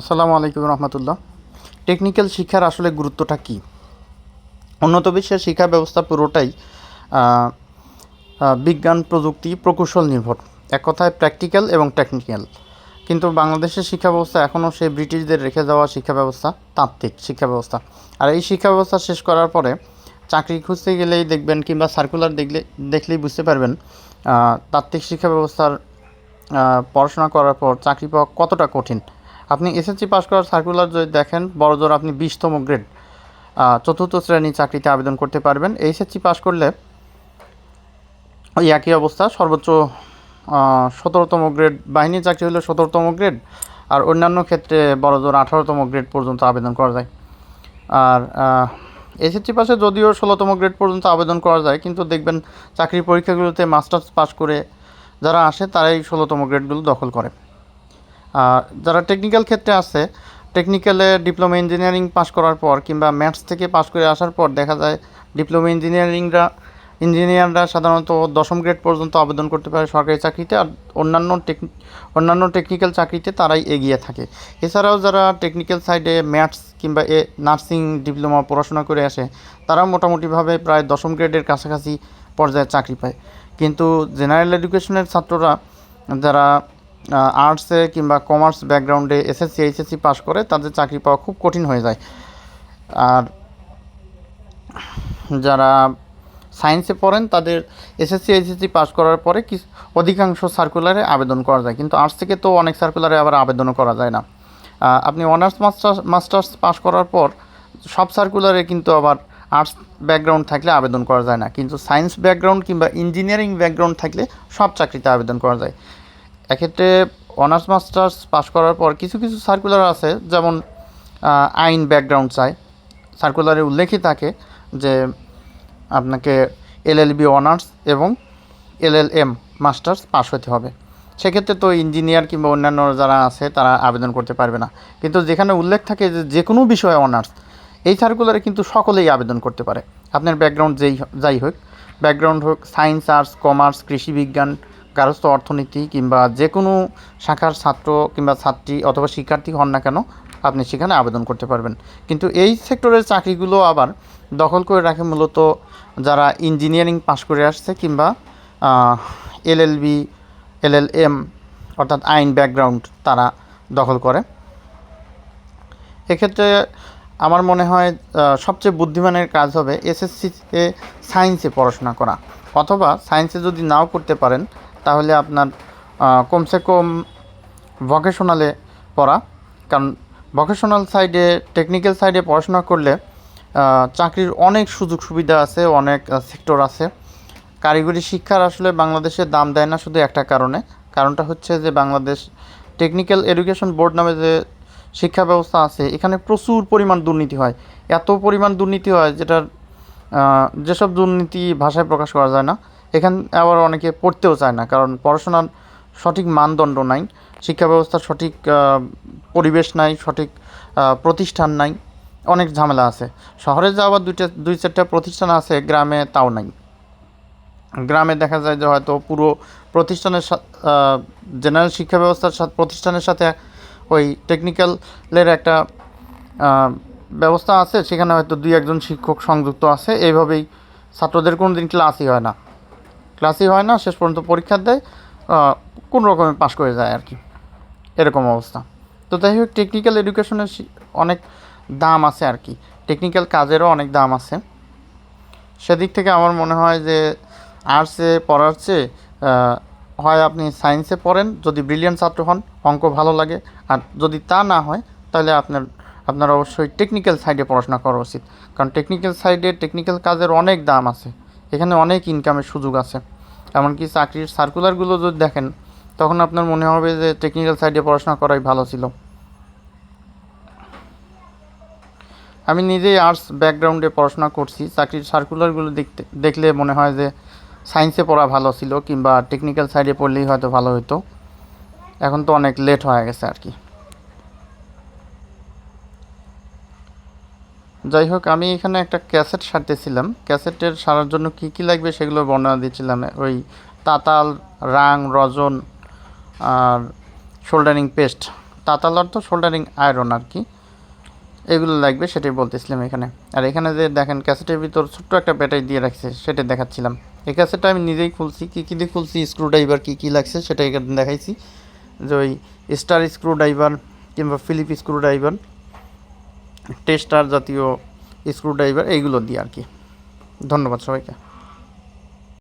আসসালামু আলাইকুম রহমতুল্লাহ। টেকনিক্যাল শিক্ষার আসলে গুরুত্বটা কী? উন্নত বিশ্বের শিক্ষা ব্যবস্থা পুরোটাই আহ, বিজ্ঞান, প্রযুক্তি, প্রকৌশল নির্ভর। এক কথায় প্র্যাকটিক্যাল এবং টেকনিক্যাল। কিন্তু বাংলাদেশের শিক্ষা ব্যবস্থা এখনও সেই ব্রিটিশদের রেখে যাওয়া শিক্ষা ব্যবস্থা, তাত্ত্বিক শিক্ষা ব্যবস্থা। আর এই শিক্ষা ব্যবস্থা শেষ করার পরে চাকরি খুঁজতে গেলেই দেখবেন, কিংবা সার্কুলার দেখলেই বুঝতে পারবেন তাত্ত্বিক শিক্ষা ব্যবস্থার পড়াশোনা করার পর চাকরি পাওয়া কতটা কঠিন। আপনি এসএসসি পাস করার সার্কুলার যদি দেখেন, বড়জোর আপনি 20তম গ্রেড চতুর্থ শ্রেণী চাকরিতে আবেদন করতে পারবেন। এইচএসসি পাস করলে ওই একই অবস্থা, সর্বোচ্চ 17তম গ্রেড, বাহিনী চাকরি হলে 17তম গ্রেড, আর অন্যান্য ক্ষেত্রে বড়জোর 18তম গ্রেড পর্যন্ত আবেদন করা যায়। আর এসএসসি পাশে যদিও 16তম গ্রেড পর্যন্ত আবেদন করা যায়, কিন্তু দেখবেন চাকরির পরীক্ষাগুলোতে মাস্টার্স পাস করে যারা আসে তারাই 16তম গ্রেডগুলো দখল করে। যারা টেকনিক্যাল ক্ষেত্রে আছে, টেকনিক্যালে ডিপ্লোমা ইঞ্জিনিয়ারিং পাস করার পর কিংবা ম্যাথস থেকে পাস করে আসার পর দেখা যায় ডিপ্লোমা ইঞ্জিনিয়াররা সাধারণত 10ম গ্রেড পর্যন্ত আবেদন করতে পারে সরকারি চাকরিতে, আর অন্যান্য টেকনিক্যাল চাকরিতে তারাই এগিয়ে থাকে। এছাড়াও যারা টেকনিক্যাল সাইডে ম্যাথস কিংবা নার্সিং ডিপ্লোমা পড়াশোনা করে আসে, তারা মোটামুটিভাবে প্রায় 10ম গ্রেডের কাছাকাছি পর্যায়ে চাকরি পায়। কিন্তু জেনারেল এডুকেশনের ছাত্ররা যারা আর্টসে কিংবা কমার্স ব্যাকগ্রাউন্ডে এসএসসি এইচএসসি পাস করে, তাদের চাকরি পাওয়া খুব কঠিন হয়ে যায়। আর যারা সায়েন্সে পড়েন, তাদের এসএসসি এইচএসসি পাস করার পরে অধিকাংশ সার্কুলারে আবেদন করা যায়, কিন্তু আর্টস থেকে তো অনেক সার্কুলারে আবার আবেদনও করা যায় না। আপনি অনার্স মাস্টার্স পাস করার পর সব সার্কুলারে কিন্তু আবার আর্টস ব্যাকগ্রাউন্ড থাকলে আবেদন করা যায় না, কিন্তু সায়েন্স ব্যাকগ্রাউন্ড কিংবা ইঞ্জিনিয়ারিং ব্যাকগ্রাউন্ড থাকলে সব চাকরিতে আবেদন করা যায়। এক্ষেত্রে অনার্স মাস্টার্স পাস করার পর কিছু কিছু সার্কুলার আছে, যেমন আইন ব্যাকগ্রাউন্ড চায়। সার্কুলারে উল্লেখই থাকে যে আপনাকে এলএলবি অনার্স এবং এলএলএম মাস্টার্স পাস হতে হবে। সেক্ষেত্রে তো ইঞ্জিনিয়ার কিংবা অন্যান্য যারা আছে তারা আবেদন করতে পারবে না। কিন্তু যেখানে উল্লেখ থাকে যে যে কোনো বিষয়ে অনার্স, এই সার্কুলারে কিন্তু সকলেই আবেদন করতে পারে। আপনার ব্যাকগ্রাউন্ড যাই হোক, ব্যাকগ্রাউন্ড হোক সায়েন্স, আর্টস, কমার্স, কৃষি বিজ্ঞান, গার্হস্থ্য অর্থনীতি কিংবা যে কোনো শাখার ছাত্র কিংবা ছাত্রী অথবা শিক্ষার্থী হন না কেন, আপনি সেখানে আবেদন করতে পারবেন। কিন্তু এই সেক্টরের চাকরিগুলো আবার দখল করে রাখে মূলত যারা ইঞ্জিনিয়ারিং পাশ করে আসছে কিংবা এলএলবি, এলএলএম অর্থাৎ আইন ব্যাকগ্রাউন্ড তারা দখল করে। এক্ষেত্রে আমার মনে হয় সবচেয়ে বুদ্ধিমানের কাজ হবে এসএসসিতে সায়েন্সে পড়াশোনা করা, অথবা সায়েন্সে যদি নাও করতে পারেন তাহলে আপনার কমসে কম ভোকেশনালে পড়া। কারণ ভোকেশনাল সাইডে, টেকনিক্যাল সাইডে পড়াশোনা করলে চাকরির অনেক সুযোগ সুবিধা আছে, অনেক সেক্টর আছে। কারিগরি শিক্ষার আসলে বাংলাদেশে দাম দেয় না শুধু একটা কারণটা হচ্ছে যে বাংলাদেশ টেকনিক্যাল এডুকেশন বোর্ড নামে যে শিক্ষা ব্যবস্থা আছে, এখানে প্রচুর পরিমাণ দুর্নীতি হয়। এত পরিমাণ দুর্নীতি হয় যেসব দুর্নীতি ভাষায় প্রকাশ করা যায় না। এখানে আবার অনেকে পড়তেও চায় না, কারণ পড়াশোনার সঠিক মানদণ্ড নাই, শিক্ষা ব্যবস্থার সঠিক পরিবেশ নাই, সঠিক প্রতিষ্ঠান নাই, অনেক ঝামেলা আছে। শহরে যা আবার দুই চারটা প্রতিষ্ঠান আছে, গ্রামে তাও নাই। গ্রামে দেখা যায় যে হয়তো পুরো প্রতিষ্ঠানের জেনারেল শিক্ষা ব্যবস্থার সাথে প্রতিষ্ঠানের সাথে ওই টেকনিক্যালের একটা ব্যবস্থা আছে, সেখানে হয়তো 2-1 শিক্ষক সংযুক্ত আছে। এইভাবেই ছাত্রদের কোনো দিন ক্লাসই হয় না, শেষ পর্যন্ত পরীক্ষা দেয়, কোনো রকমে পাশ করে যায় আর কি, এরকম অবস্থা। তো যাই হোক, টেকনিক্যাল এডুকেশনের অনেক দাম আছে আর কি, টেকনিক্যাল কাজেরও অনেক দাম আছে। সেদিক থেকে আমার মনে হয় যে আর্টসে পড়ার চেয়ে হয় আপনি সায়েন্সে পড়েন যদি ব্রিলিয়ান্ট ছাত্র হন, অঙ্ক ভালো লাগে, আর যদি তা না হয় তাহলে আপনার অবশ্যই টেকনিক্যাল সাইডে পড়াশোনা করা উচিত। কারণ টেকনিক্যাল সাইডে টেকনিক্যাল কাজের অনেক দাম আছে, এখানে অনেক ইনকামের সুযোগ আছে। এমনকি চাকরির সার্কুলারগুলো যদি দেখেন, তখন আপনার মনে হবে যে টেকনিক্যাল সাইডে পড়াশোনা করাই ভালো ছিল। আমি নিজেই আর্টস ব্যাকগ্রাউন্ডে পড়াশোনা করছি, চাকরির সার্কুলারগুলো দেখলে মনে হয় যে সায়েন্সে পড়া ভালো ছিল, কিংবা টেকনিক্যাল সাইডে পড়লেই হয়তো ভালো হতো। এখন তো অনেক লেট হয়ে গেছে আর কি। যাই হোক, আমি এখানে একটা ক্যাসেট সারতেছিলাম, ক্যাসেটের সারার জন্য কী কী লাগবে সেগুলো বর্ণনা দিচ্ছিলাম। ওই তাতাল, রাং, রজন আর শোল্ডারিং পেস্ট, তাতাল অর্থ সোল্ডারিং আয়রন আর কি, এগুলো লাগবে সেটাই বলতেছিলাম এখানে। আর এখানে যে দেখেন ক্যাসেটের ভিতর ছোট্ট একটা ব্যাটারি দিয়ে রাখছে সেটা দেখাচ্ছিলাম। এই ক্যাসেটটা আমি নিজেই খুলছি, কী কী দিয়ে খুলছি, স্ক্রুড্রাইভার কী কী লাগছে সেটা এখানে দেখাইছি, যে ওই স্টার স্ক্রুড্রাইভার কিংবা ফিলিপ স্ক্রুড্রাইভার, টেস্টার জাতীয় স্ক্রুড্রাইভার এইগুলো দিয়ে আর কি। ধন্যবাদ সবাইকে।